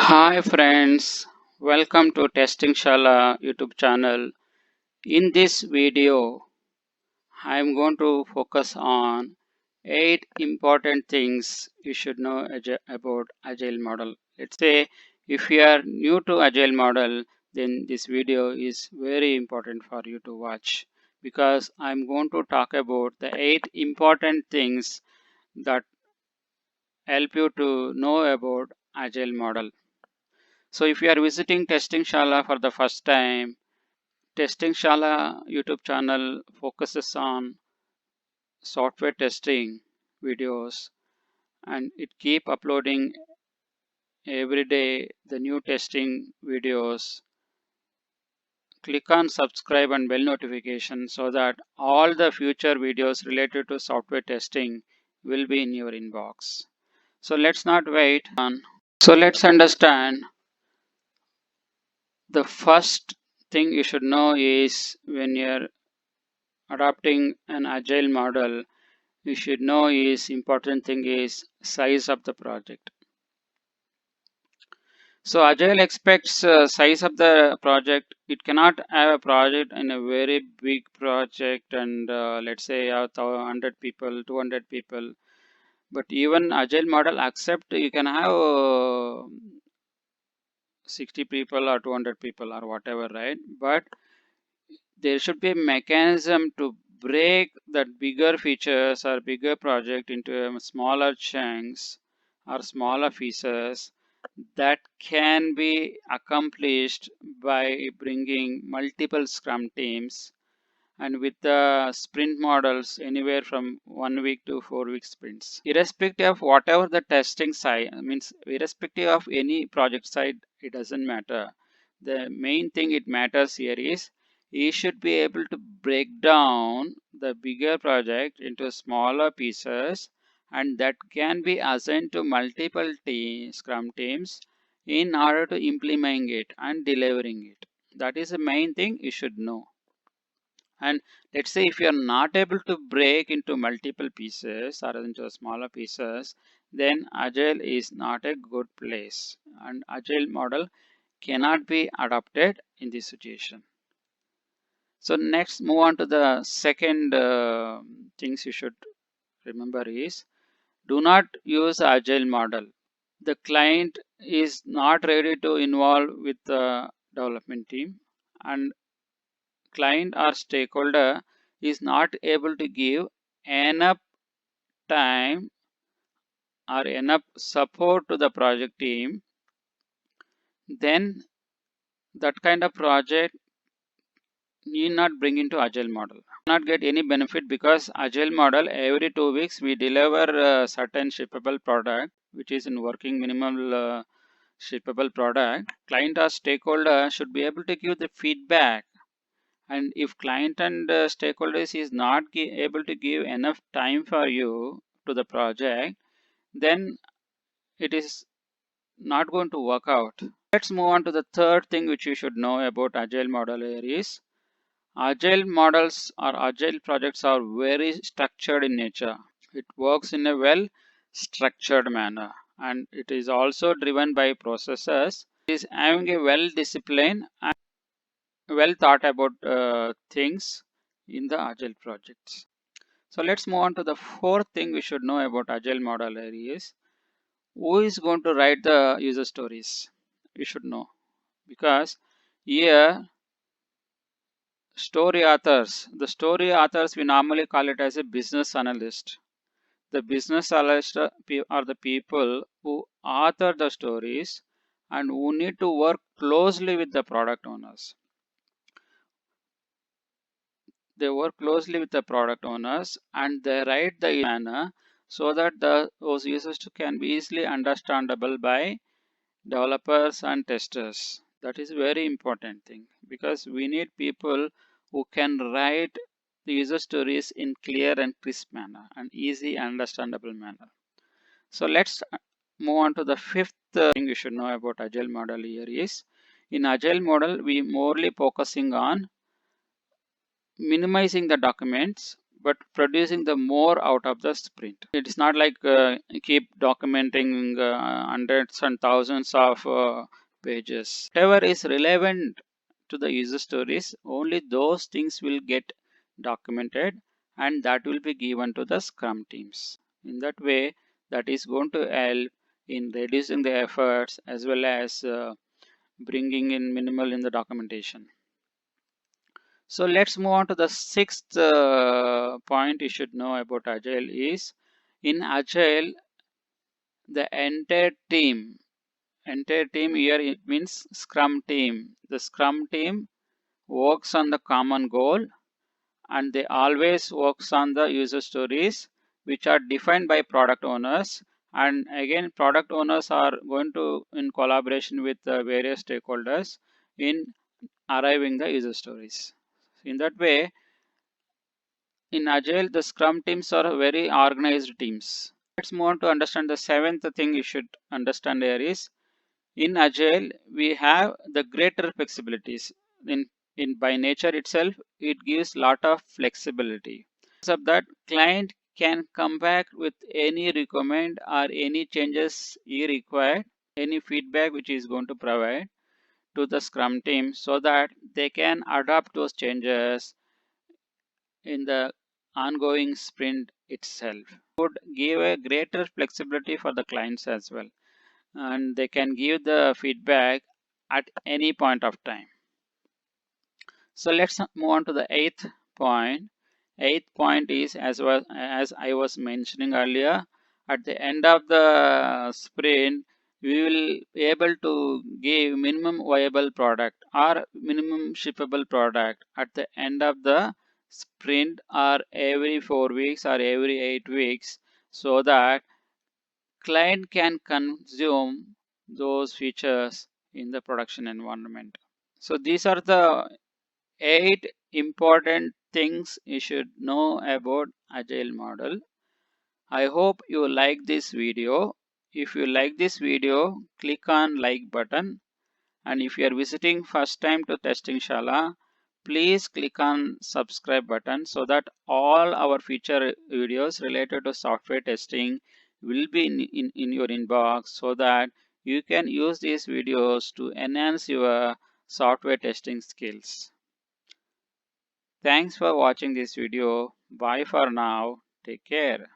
Hi friends, welcome to Testing Shala YouTube channel. In this video, I am going to focus on 8 important things you should know about Agile model. Let's say if you are new to Agile model, then this video is very important for you to watch because I am going to talk about the 8 important things that help you to know about Agile model. So if you are visiting Testing Shala for the first time, Testing Shala YouTube channel focuses on software testing videos and it keep uploading every day the new testing videos. Click on subscribe and bell notification so that all the future videos related to software testing will be in your inbox. So let's not wait on. So let's understand the first thing you should know is when you're adopting an agile model, you should know is important thing is size of the project. So agile expects size of the project. It cannot have a project in a very big project and let's say 100 people, 200 people. But even agile model accept you can have 60 people or 200 people or whatever, right? But there should be a mechanism to break that bigger features or bigger project into smaller chunks or smaller pieces that can be accomplished by bringing multiple scrum teams and with the sprint models anywhere from 1 week to 4 week sprints. Irrespective of whatever the testing side means, irrespective of any project side, it doesn't matter. The main thing it matters here is you should be able to break down the bigger project into smaller pieces and that can be assigned to multiple scrum teams in order to implement it and delivering it. That is the main thing you should know. And let's say if you are not able to break into multiple pieces or into smaller pieces, then Agile is not a good place. And Agile model cannot be adopted in this situation. So next move on to the second things you should remember is do not use Agile model. The client is not ready to involve with the development team and client or stakeholder is not able to give enough time or enough support to the project team, then that kind of project need not bring into agile model. Not get any benefit because agile model every 2 weeks we deliver a certain shippable product which is in working minimal shippable product. Client or stakeholder should be able to give the feedback, and if client and stakeholders is not able to give enough time for you to the project, then it is not going to work out. Let's move on to the third thing which you should know about agile model here is agile models or agile projects are very structured in nature. It works in a well structured manner and it is also driven by processes. It is having a well disciplined and well thought about things in the agile projects. So let's move on to the fourth thing we should know about agile model areas. Who is going to write the user stories? We should know because here the story authors we normally call it as a business analyst. The business analyst are the people who author the stories and who need to work closely with the product owners. They work closely with the product owners and they write the manner so that those users can be easily understandable by developers and testers. That is very important thing because we need people who can write the user stories in clear and crisp manner and easy understandable manner. So let's move on to the fifth thing you should know about agile model here is in agile model we morely focusing on minimizing the documents but producing the more out of the sprint. It is not like keep documenting hundreds and thousands of pages. Whatever is relevant to the user stories, only those things will get documented, and that will be given to the Scrum teams. In that way, that is going to help in reducing the efforts as well as bringing in minimal in the documentation. So let's move on to the sixth point you should know about Agile is in Agile, the entire team here it means Scrum team. The Scrum team works on the common goal and they always works on the user stories which are defined by product owners, and again product owners are going to in collaboration with the various stakeholders in arriving the user stories. In that way, in Agile, the Scrum teams are very organized teams. Let's move on to understand the seventh thing you should understand here is in Agile, we have the greater flexibilities. In by nature itself, it gives lot of flexibility. So that client can come back with any requirement or any changes he required, any feedback which is going to provide to the Scrum team so that they can adapt those changes in the ongoing sprint itself. Would give a greater flexibility for the clients as well, and they can give the feedback at any point of time. So let's move on to the eighth point. Eighth point is as I was mentioning earlier, at the end of the sprint, we will be able to give minimum viable product or minimum shippable product at the end of the sprint or every 4 weeks or every 8 weeks, so that client can consume those features in the production environment. So these are the 8 important things you should know about Agile model. I hope you like this video. If you like this video, click on like button, and if you are visiting first time to Testing Shala, please click on subscribe button so that all our future videos related to software testing will be in your inbox, so that you can use these videos to enhance your software testing skills. Thanks for watching this video. Bye for now. Take care.